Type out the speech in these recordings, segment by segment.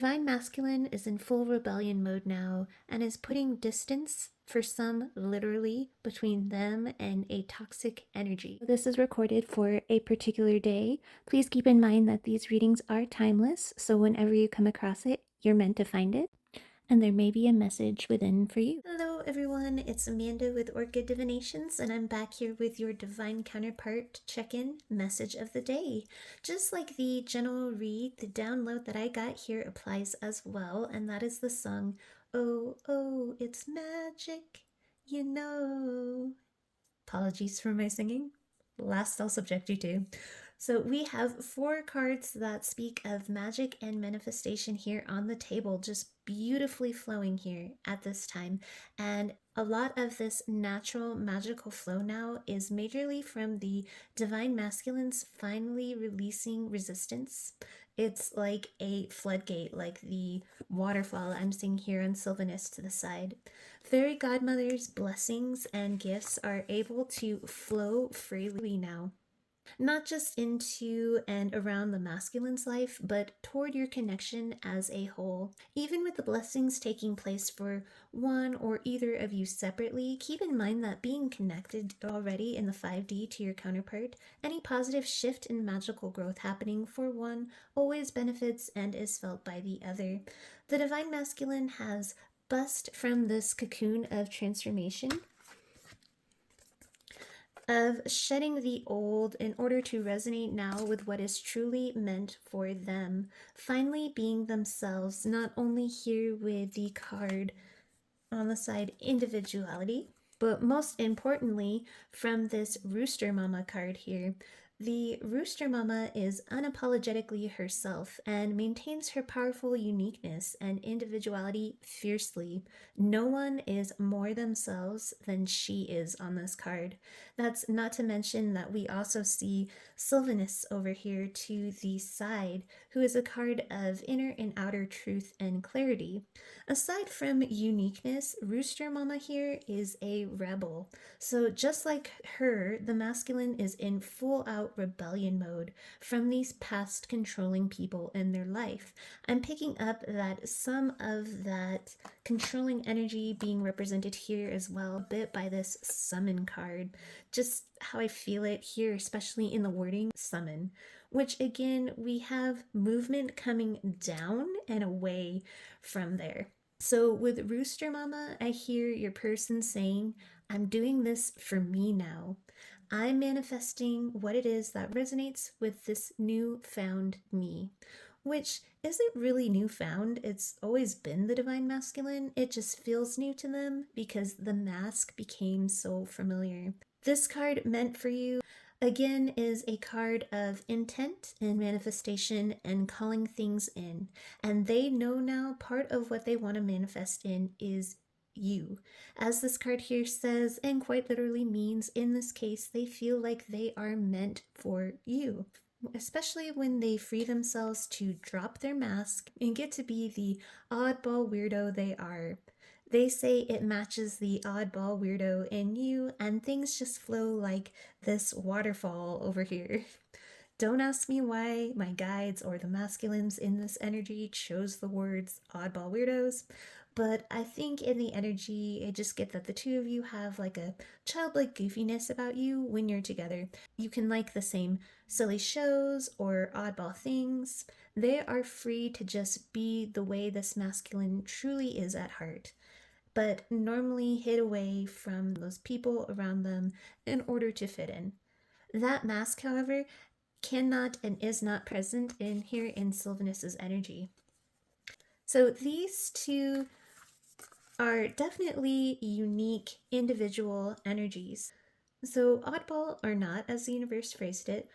Divine Masculine is in full rebellion mode now and is putting distance, for some literally, between them and a toxic energy. This is recorded for a particular day. Please keep in mind that these readings are timeless, so whenever you come across it, you're meant to find it, and there may be a message within for you. Hello everyone, it's Amanda with Orchid Divinations, and I'm back here with your divine counterpart check-in message of the day. Just like the general read, the download that I got here applies as well, and that is the song, "Oh, oh, it's magic, you know." Apologies for my singing. Last I'll subject you to. So we have 4 cards that speak of magic and manifestation here on the table, just beautifully flowing here at this time. And a lot of this natural magical flow now is majorly from the divine masculines finally releasing resistance. It's like a floodgate, like the waterfall I'm seeing here on Sylvanus to the side. Fairy godmothers' blessings and gifts are able to flow freely now, not just into and around the masculine's life, but toward your connection as a whole. Even with the blessings taking place for one or either of you separately, keep in mind that being connected already in the 5D to your counterpart, any positive shift in magical growth happening for one always benefits and is felt by the other. The divine masculine has bust from this cocoon of transformation, of shedding the old in order to resonate now with what is truly meant for them, finally being themselves, not only here with the card on the side individuality, but most importantly from this Rooster Mama card here. The Rooster Mama is unapologetically herself and maintains her powerful uniqueness and individuality fiercely. No one is more themselves than she is on this card. That's not to mention that we also see Sylvanus over here to the side, who is a card of inner and outer truth and clarity. Aside from uniqueness, Rooster Mama here is a rebel. So just like her, the masculine is in full out rebellion mode from these past controlling people in their life. I'm picking up that some of that controlling energy being represented here as well, a bit by this summon card. Just how I feel it here, especially in the wording summon, which again, we have movement coming down and away from there. So with Rooster Mama, I hear your person saying, I'm doing this for me now. I'm manifesting what it is that resonates with this newfound me, which isn't really newfound. It's always been the divine masculine. It just feels new to them because the mask became so familiar. This card meant for you, again, is a card of intent and manifestation and calling things in. And they know now part of what they want to manifest in is you. As this card here says, and quite literally means, in this case, they feel like they are meant for you. Especially when they free themselves to drop their mask and get to be the oddball weirdo they are. They say it matches the oddball weirdo in you, and things just flow like this waterfall over here. Don't ask me why my guides or the masculines in this energy chose the words oddball weirdos, but I think in the energy, I just get that the two of you have like a childlike goofiness about you when you're together. You can like the same silly shows or oddball things. They are free to just be the way this masculine truly is at heart, but normally hid away from those people around them in order to fit in. That mask, however, cannot and is not present in here in Sylvanus's energy. So these two are definitely unique individual energies. So oddball or not, as the universe phrased it,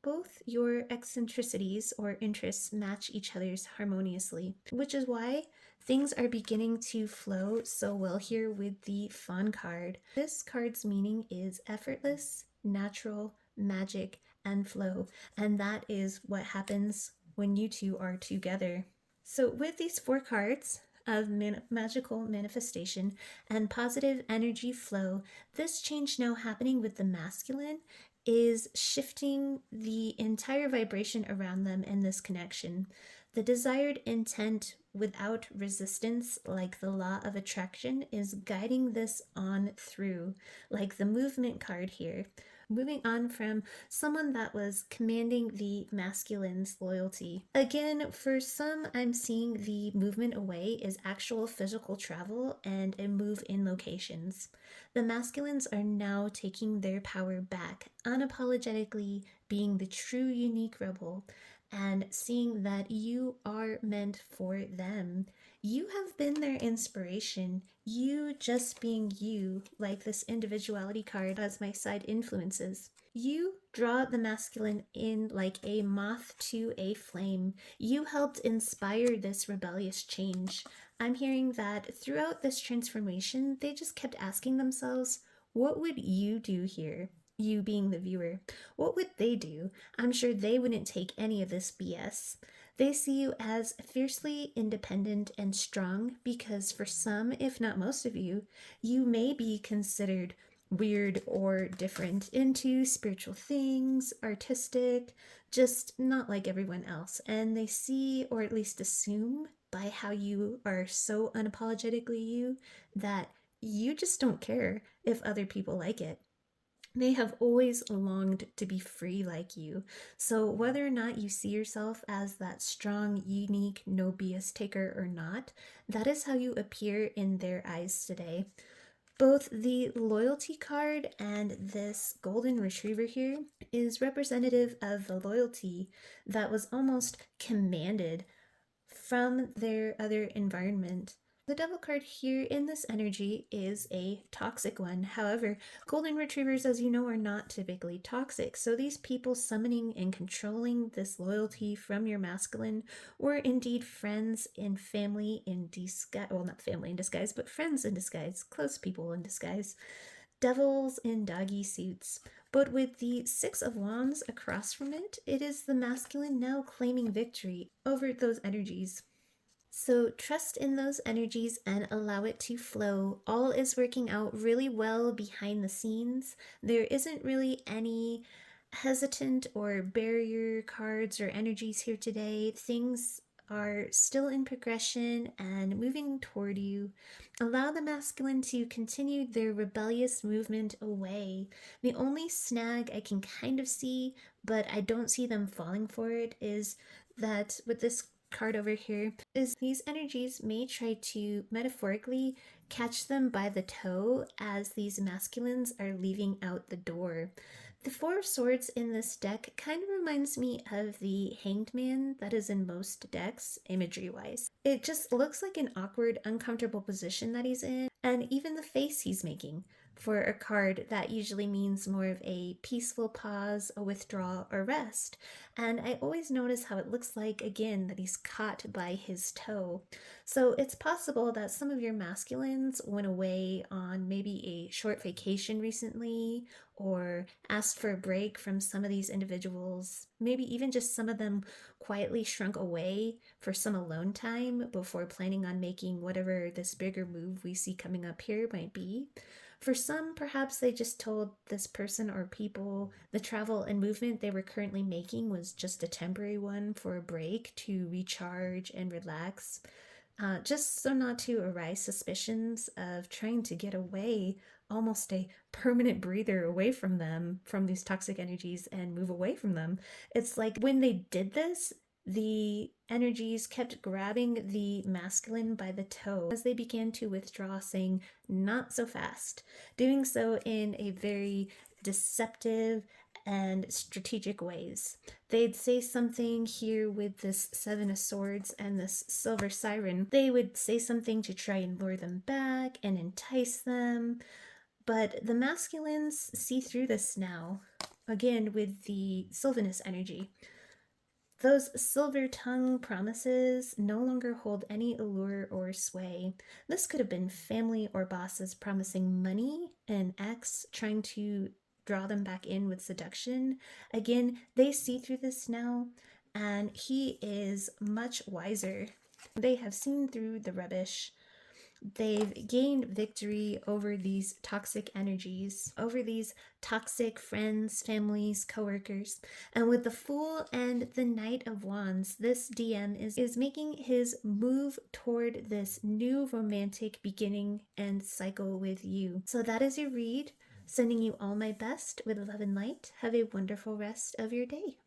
both your eccentricities or interests match each other's harmoniously, which is why things are beginning to flow so well here with the Fawn card. This card's meaning is effortless, natural, magic, and flow, and that is what happens when you two are together. So with these 4 cards of magical manifestation and positive energy flow, this change now happening with the masculine is shifting the entire vibration around them in this connection. The desired intent without resistance, like the law of attraction, is guiding this on through, like the movement card here. Moving on from someone that was commanding the masculine's loyalty. Again, for some, I'm seeing the movement away is actual physical travel and a move in locations. The masculines are now taking their power back, unapologetically being the true unique rebel and seeing that you are meant for them. You have been their inspiration. You just being you, like this individuality card as my side influences. You draw the masculine in like a moth to a flame. You helped inspire this rebellious change. I'm hearing that throughout this transformation, they just kept asking themselves, what would you do here? You being the viewer. What would they do? I'm sure they wouldn't take any of this BS. They see you as fiercely independent and strong because, for some, if not most of you, you may be considered weird or different into spiritual things, artistic, just not like everyone else. And they see, or at least assume, by how you are so unapologetically you, that you just don't care if other people like it. They have always longed to be free like you. So, whether or not you see yourself as that strong, unique, no BS taker or not, that is how you appear in their eyes today. Both the loyalty card and this golden retriever here is representative of the loyalty that was almost commanded from their other environment. The devil card here in this energy is a toxic one. However, golden retrievers, as you know, are not typically toxic. So these people summoning and controlling this loyalty from your masculine were indeed friends and family in disguise. Well, not family in disguise, but friends in disguise, close people in disguise. Devils in doggy suits. But with the Six of Wands across from it, it is the masculine now claiming victory over those energies. So trust in those energies and allow it to flow. All is working out really well behind the scenes. There isn't really any hesitant or barrier cards or energies here today. Things are still in progression and moving toward you. Allow the masculine to continue their rebellious movement away. The only snag I can kind of see, but I don't see them falling for it, is that with this card over here is these energies may try to metaphorically catch them by the toe as these masculines are leaving out the door. The Four of Swords in this deck kind of reminds me of the Hanged Man that is in most decks, imagery wise. It just looks like an awkward, uncomfortable position that he's in, and even the face he's making for a card that usually means more of a peaceful pause, a withdrawal, or rest. And I always notice how it looks like, again, that he's caught by his toe. So it's possible that some of your masculines went away on maybe a short vacation recently or asked for a break from some of these individuals. Maybe even just some of them quietly shrunk away for some alone time before planning on making whatever this bigger move we see coming up here might be. For some, perhaps they just told this person or people the travel and movement they were currently making was just a temporary one for a break to recharge and relax, just so not to arise suspicions of trying to get away, almost a permanent breather away from them, from these toxic energies, and move away from them. It's like when they did this, the energies kept grabbing the masculine by the toe as they began to withdraw, saying, not so fast, doing so in a very deceptive and strategic ways. They'd say something here with this Seven of Swords and this Silver Siren. They would say something to try and lure them back and entice them. But the masculines see through this now, again with the Sylvanus energy. Those silver tongue promises no longer hold any allure or sway. This could have been family or bosses promising money, an ex trying to draw them back in with seduction. Again, they see through this now, and he is much wiser. They have seen through the rubbish. They've gained victory over these toxic energies, over these toxic friends, families, coworkers. And with the Fool and the Knight of Wands, this DM is making his move toward this new romantic beginning and cycle with you. So that is your read. Sending you all my best with love and light. Have a wonderful rest of your day.